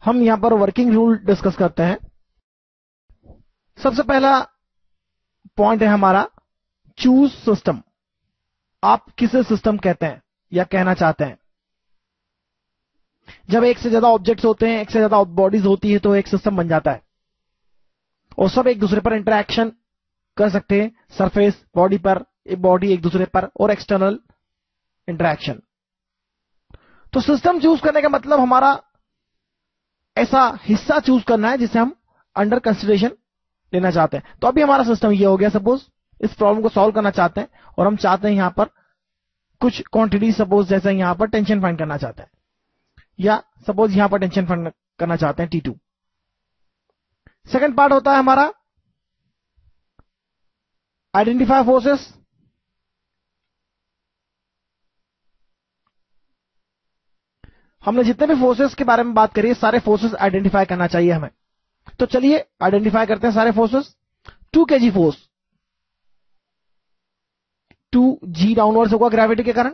हम यहां पर वर्किंग रूल डिस्कस करते हैं। सबसे पहला पॉइंट है हमारा चूज सिस्टम। आप किसे सिस्टम कहते हैं या कहना चाहते हैं? जब एक से ज्यादा ऑब्जेक्ट्स होते हैं, एक से ज्यादा बॉडीज होती है, तो एक सिस्टम बन जाता है और सब एक दूसरे पर इंटरेक्शन कर सकते हैं। सरफेस बॉडी पर, बॉडी एक दूसरे पर, और एक्सटर्नल इंटरेक्शन। तो सिस्टम चूज करने का मतलब हमारा ऐसा हिस्सा चूज करना है जिसे हम अंडर कंसिडरेशन लेना चाहते हैं। तो अभी हमारा सिस्टम ये हो गया। सपोज इस प्रॉब्लम को सॉल्व करना चाहते हैं और हम चाहते हैं यहां पर कुछ क्वांटिटी, सपोज जैसे यहां पर टेंशन फाइंड करना चाहते हैं, या सपोज यहां पर टेंशन फाइंड करना चाहते हैं T2। सेकंड पार्ट होता है हमारा आइडेंटिफाई फोर्सेस। हमने जितने भी फोर्सेस के बारे में बात करी है, सारे फोर्सेस आइडेंटिफाई करना चाहिए हमें। तो चलिए आइडेंटिफाई करते हैं सारे forces. 2 kg force, 2g downwards होगा ग्रेविटी के कारण,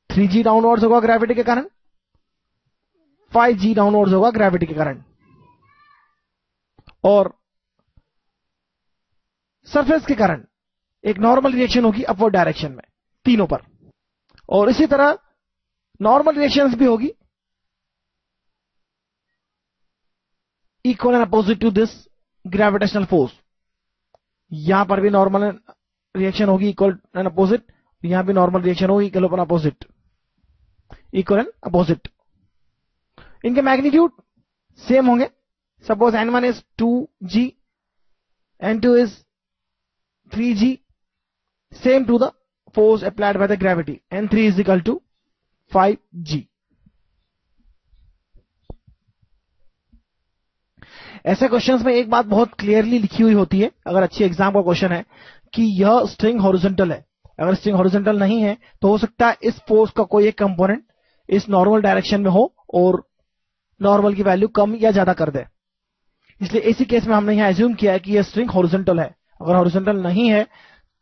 3g डाउनवर्ड्स होगा ग्रेविटी के कारण, 5g डाउनवर्ड्स होगा ग्रेविटी के कारण, और सरफेस के कारण एक नॉर्मल रिएक्शन होगी अपवर्ड डायरेक्शन में, तीनों पर। और इसी तरह नॉर्मल रिएक्शंस भी होगी equal and opposite to this gravitational force. यहां पर भी नॉर्मल रिएक्शन होगी इक्वल एंड अपोजिट, यहां भी नॉर्मल रिएक्शन होगी equal and opposite, equal and opposite. इनके मैग्नीट्यूड सेम होंगे। Suppose n1 is 2g, n2 is 3g, same to the force applied by the gravity, n3 is equal to 5g। ऐसे questions में एक बात बहुत clearly लिखी हुई होती है, अगर अच्छी एग्जाम का क्वेश्चन है, कि यह स्ट्रिंग हॉरिजॉन्टल है। अगर स्ट्रिंग हॉरिजॉन्टल नहीं है तो हो सकता है इस फोर्स का कोई एक कंपोनेंट इस नॉर्मल डायरेक्शन में हो और नॉर्मल की वैल्यू कम या ज्यादा कर दे। इसलिए इसी केस में हमने यहां एज्यूम किया है कि यह स्ट्रिंग हॉरिजॉन्टल है। अगर हॉरिजॉन्टल नहीं है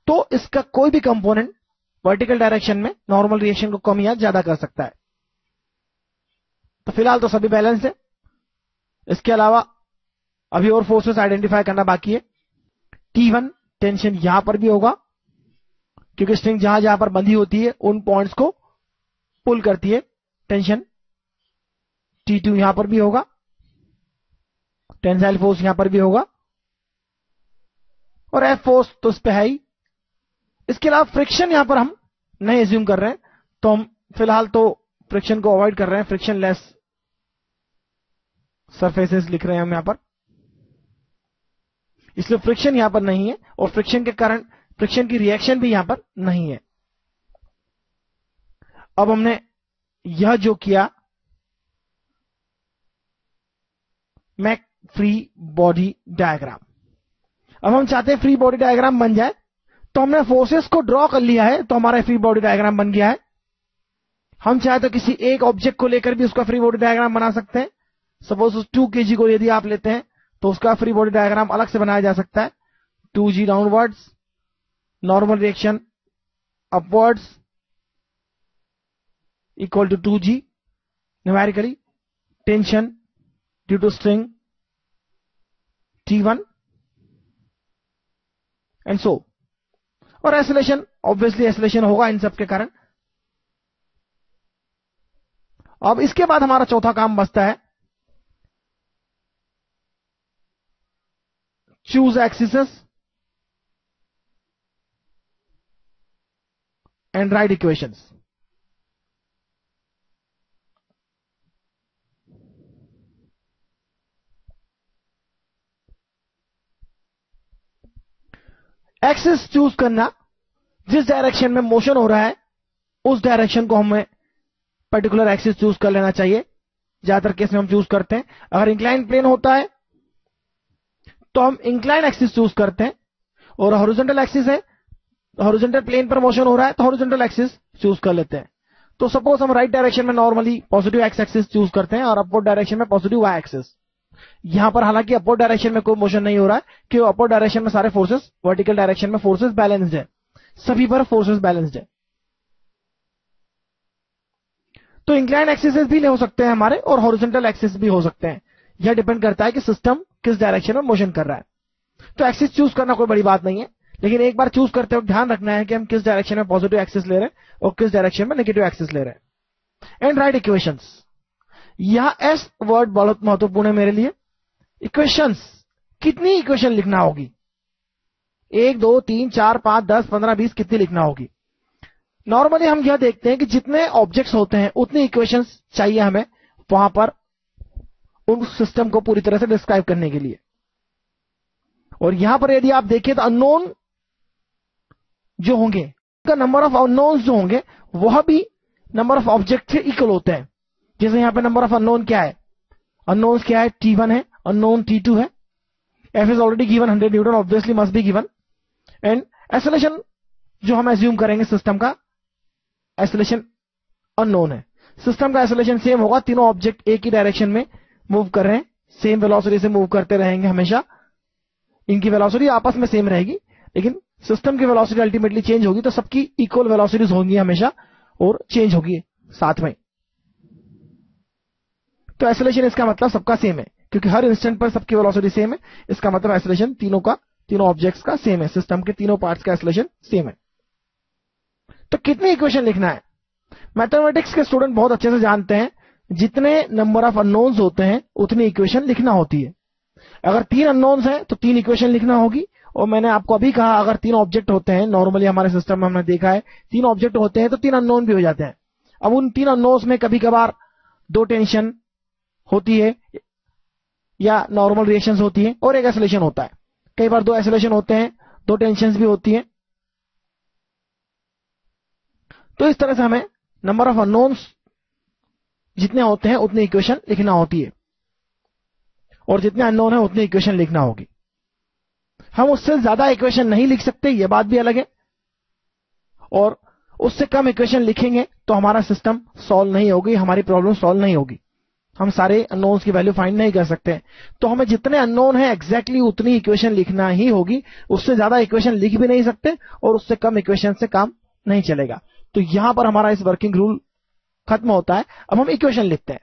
तो इसका कोई भी कंपोनेंट वर्टिकल डायरेक्शन में नॉर्मल रिएक्शन को कम या ज्यादा कर सकता है। तो फिलहाल तो सभी बैलेंस है। इसके अलावा अभी और फोर्सेस आइडेंटिफाई करना बाकी है। T1 टेंशन यहां पर भी होगा, क्योंकि स्ट्रिंग जहां जहां पर बंधी होती है उन पॉइंट्स को पुल करती है टेंशन। T2 यहां पर भी होगा, टेंसाइल फोर्स यहां पर भी होगा, और F फोर्स तो इस पे है ही। इसके अलावा फ्रिक्शन यहां पर हम नहीं एज्यूम कर रहे हैं, तो हम फिलहाल तो फ्रिक्शन को अवॉइड कर रहे हैं। फ्रिक्शन लेस सरफेसेस लिख रहे हैं हम यहां पर, इसलिए फ्रिक्शन यहां पर नहीं है, और फ्रिक्शन के कारण फ्रिक्शन की रिएक्शन भी यहां पर नहीं है। अब हमने यह जो किया, मैक फ्री बॉडी डायग्राम। अब हम चाहते हैं फ्री बॉडी डायग्राम बन जाए, तो हमने फोर्सेस को ड्रॉ कर लिया है, तो हमारा फ्री बॉडी डायग्राम बन गया है। हम चाहे तो किसी एक ऑब्जेक्ट को लेकर भी उसका फ्री बॉडी डायग्राम बना सकते हैं। सपोज उस 2 kg को यदि आप लेते हैं तो उसका फ्री बॉडी डायग्राम अलग से बनाया जा सकता है। 2g downwards, normal reaction upwards equal to 2g numerically, tension due to string T1 and so. और एक्सेलरेशन, ऑब्वियसली एक्सेलरेशन होगा इन सब के कारण। अब इसके बाद हमारा चौथा काम बचता है choose axis and right equations. Axis choose करना, जिस डायरेक्शन में मोशन हो रहा है उस डायरेक्शन को हमें पर्टिकुलर एक्सिस चूज कर लेना चाहिए। ज्यादातर केस में हम चूज करते हैं, अगर इंक्लाइन प्लेन होता है तो हम इंक्लाइन एक्सिस चूज करते हैं, और हॉरिजॉन्टल एक्सिस है, हॉरिजॉन्टल प्लेन पर मोशन हो रहा है तो हॉरिजॉन्टल एक्सिस चूज कर लेते हैं। तो सपोज हम राइट डायरेक्शन में normally positive x axis choose करते हैं और अपवर्ड डायरेक्शन में पॉजिटिव वाई एक्सिस। यहां पर हालांकि अपवर्ड डायरेक्शन में कोई मोशन नहीं हो रहा है, क्योंकि अपवर्ड डायरेक्शन में सारे फोर्सेस, वर्टिकल डायरेक्शन में फोर्सेस बैलेंस्ड है, सभी पर फोर्सेस बैलेंस्ड है। तो इंक्लाइन एक्सिस भी हो सकते हैं हमारे और हॉरिजॉन्टल एक्सिस भी हो सकते हैं। यह डिपेंड करता है कि सिस्टम किस डायरेक्शन में मोशन कर रहा है। तो एक्सिस चूज करना कोई बड़ी बात नहीं है, लेकिन एक बार चूज करते वक्त ध्यान रखना है कि हम किस डायरेक्शन में पॉजिटिव एक्सिस ले रहे हैं और किस डायरेक्शन में नेगेटिव एक्सिस ले रहे हैं। एंड राइट इक्वेशंस, यहां एस वर्ड बहुत महत्वपूर्ण है मेरे लिए। इक्वेशंस, कितनी इक्वेशन लिखना होगी? 1 2 3 4 5 10 15 20 कितनी लिखना होगी? नॉर्मली हम यह देखते हैं कि जितने ऑब्जेक्ट्स होते हैं उतनी इक्वेशंस चाहिए हमें वहां पर उस सिस्टम को पूरी तरह से डिस्क्राइब करने के लिए। और यहां पर यदि आप देखें तो अननोन जो होंगे, का नंबर ऑफ अननोन्स जो होंगे वह भी नंबर ऑफ ऑब्जेक्ट से इक्वल होते हैं। जैसे यहां पे नंबर ऑफ अननोन क्या है? अननोन्स क्या है? T1 है, अननोन T2 है। F is already given 100 Newton, obviously must be given. And acceleration जो हम एज्यूम करेंगे सिस्टम का एक्सेलरेशन अननोन है। सिस्टम का एक्सेलरेशन सेम होगा, तीनों ऑब्जेक्ट एक ही डायरेक्शन में मूव कर रहे हैं, सेम वेलोसिटी से मूव करते रहेंगे हमेशा। इनकी वेलोसिटी आपस में सेम रहेगी, लेकिन सिस्टम की वेलोसिटी अल्टीमेटली चेंज होगी, तो सबकी इक्वल वेलोसिटीज होंगी हमेशा और चेंज होगी साथ में। तो एक्सेलरेशन इसका मतलब सबका सेम है, क्योंकि हर इंस्टेंट पर सबकी वेलोसिटी सेम है। इसका मतलब एक्सेलरेशन तीनों ऑब्जेक्ट्स का सेम है, सिस्टम के तीनों पार्ट्स का एक्सेलरेशन सेम है। तो कितनी इक्वेशन लिखना है? मैथमेटिक्स के स्टूडेंट बहुत अच्छे से जानते हैं, जितने नंबर ऑफ अननोन्स होते हैं उतनी इक्वेशन लिखना होती है। अगर 3 अननोन्स हैं तो 3 इक्वेशन लिखना होगी। और मैंने आपको अभी कहा, अगर 3 ऑब्जेक्ट होते हैं, नॉर्मली हमारे सिस्टम में हमने देखा है 3 ऑब्जेक्ट होते हैं तो 3 अननोन भी हो जाते हैं। अब उन 3 अननोन्स में कभी कभार 2 टेंशन होती है या नॉर्मल रिएक्शंस होती है और एक एक्सेलरेशन होता है। कई बार 2 एक्सेलरेशन होते हैं, 2 टेंशंस भी होती हैं। तो इस तरह से हमें नंबर ऑफ अननोन्स जितने होते हैं उतनी इक्वेशन लिखना होती है, और जितने अननोन है उतनी इक्वेशन लिखना होगी। हम उससे ज्यादा इक्वेशन नहीं लिख सकते, यह बात भी अलग है, और उससे कम इक्वेशन लिखेंगे तो हमारा सिस्टम सॉल्व नहीं होगी, हमारी प्रॉब्लम सॉल्व नहीं होगी। हम सारे अननोन्स की वैल्यू फाइंड नहीं कर सकते। तो हमें जितने अननोन है एग्जैक्टली उतनी इक्वेशन लिखना ही होगी। उससे ज्यादा इक्वेशन लिख भी नहीं सकते और उससे कम इक्वेशन से काम नहीं चलेगा। तो यहां पर हमारा इस वर्किंग रूल खत्म होता है। अब हम इक्वेशन लिखते हैं।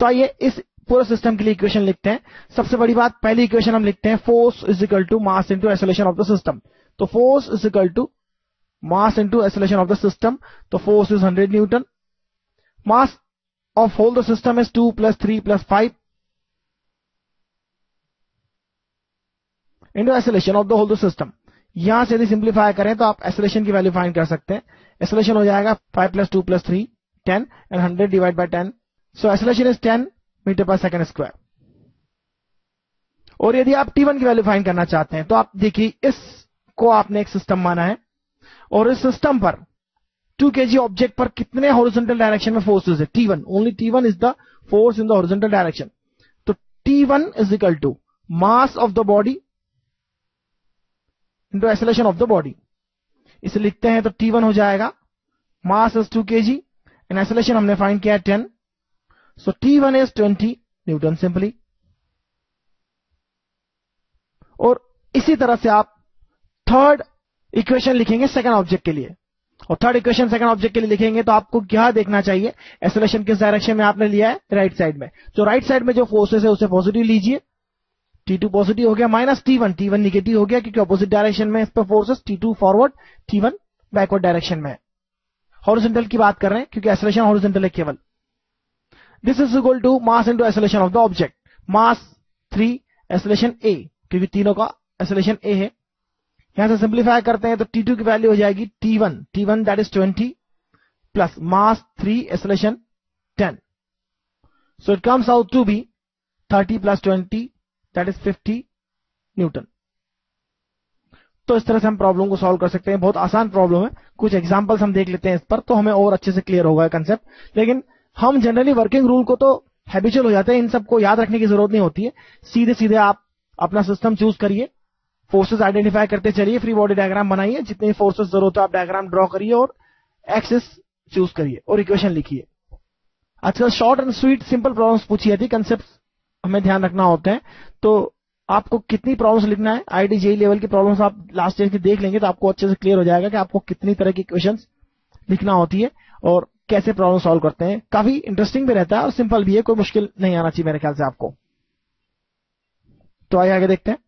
तो आइए इस पूरे सिस्टम के लिए इक्वेशन लिखते हैं। सबसे बड़ी बात, पहली इक्वेशन हम लिखते हैं force is equal to mass into acceleration of the system. तो force is equal to mass into acceleration of the system. तो force is 100 newton. Mass of whole the system is 2 + 3 + 5 into acceleration of the whole the system. यहां से यदि simplify करें तो आप acceleration की value find कर सकते हैं। एक्सेलरेशन हो जाएगा 5 + 2 + 3 10 and 100 divide by 10। So acceleration is 10 metre per second square. और यदि आप T1 की वैल्यू फाइंड करना चाहते हैं तो आप देखिए, इसको आपने एक सिस्टम माना है और इस सिस्टम पर 2 kg ऑब्जेक्ट पर कितने हॉरिजॉन्टल डायरेक्शन में फोर्सेस है? T1, only T1 is the force in the horizontal direction. तो T1 is equal to mass of the body into acceleration of the body. इसे लिखते हैं तो T1 हो जाएगा mass is 2 kg and acceleration हमने फाइंड किया 10। So T1 is 20 newton simply. और इसी तरह से आप थर्ड इक्वेशन लिखेंगे सेकंड ऑब्जेक्ट के लिए। और थर्ड इक्वेशन सेकंड ऑब्जेक्ट के लिए लिखेंगे तो आपको क्या देखना चाहिए? एक्सेलरेशन किस डायरेक्शन में आपने लिया है? राइट साइड में। तो राइट साइड में जो फोर्सेस है उसे पॉजिटिव लीजिए। T2 पॉजिटिव हो गया माइनस T1, T1 निगेटिव हो गया क्योंकि ऑपोजिट डायरेक्शन में इस पर forces. T2 forward, T1 backward direction में है। हॉरिजॉन्टल की बात कर रहे हैं क्योंकि एक्सेलरेशन हॉरिजॉन्टल है केवल। This is equal to mass into acceleration of the object. Mass 3, acceleration A, क्योंकि तीनों का एक्सेलरेशन A है। यहां से सिंप्लीफाई करते हैं तो T2 की वैल्यू हो जाएगी T1 that is 20 plus mass 3 acceleration 10। So it comes out to be 30 + 20 that is 50 newton. तो इस तरह से हम प्रॉब्लम को सॉल्व कर सकते हैं। बहुत आसान प्रॉब्लम है। कुछ एग्जांपल्स हम देख लेते हैं इस पर, तो हमें और अच्छे से क्लियर होगा कंसेप्ट। लेकिन हम जनरली वर्किंग रूल को तो हैबिचुअल हो जाते हैं, इन सबको याद रखने की जरूरत नहीं होती है। सीधे सीधे आप अपना सिस्टम चूज करिए, फोर्सेस आइडेंटिफाई करते चलिए, फ्री बॉडी डायग्राम बनाइए, जितनी फोर्सेस जरूरत है आप डायग्राम ड्रॉ करिए और एक्सिस चूज करिए और इक्वेशन लिखिए। आजकल short and sweet simple problems पूछी जाती, कंसेप्ट हमें ध्यान रखना होते हैं। तो आपको कितनी प्रॉब्लम्स लिखना है, IIT JEE लेवल की प्रॉब्लम्स आप लास्ट ईयर की देख लेंगे तो आपको अच्छे से क्लियर हो जाएगा कि आपको कितनी तरह की इक्वेशंस लिखना होती है और कैसे प्रॉब्लम सॉल्व करते हैं। काफी इंटरेस्टिंग भी रहता है और सिंपल भी है, कोई मुश्किल नहीं आना चाहिए मेरे ख्याल से आपको। तो आइए आगे देखते हैं।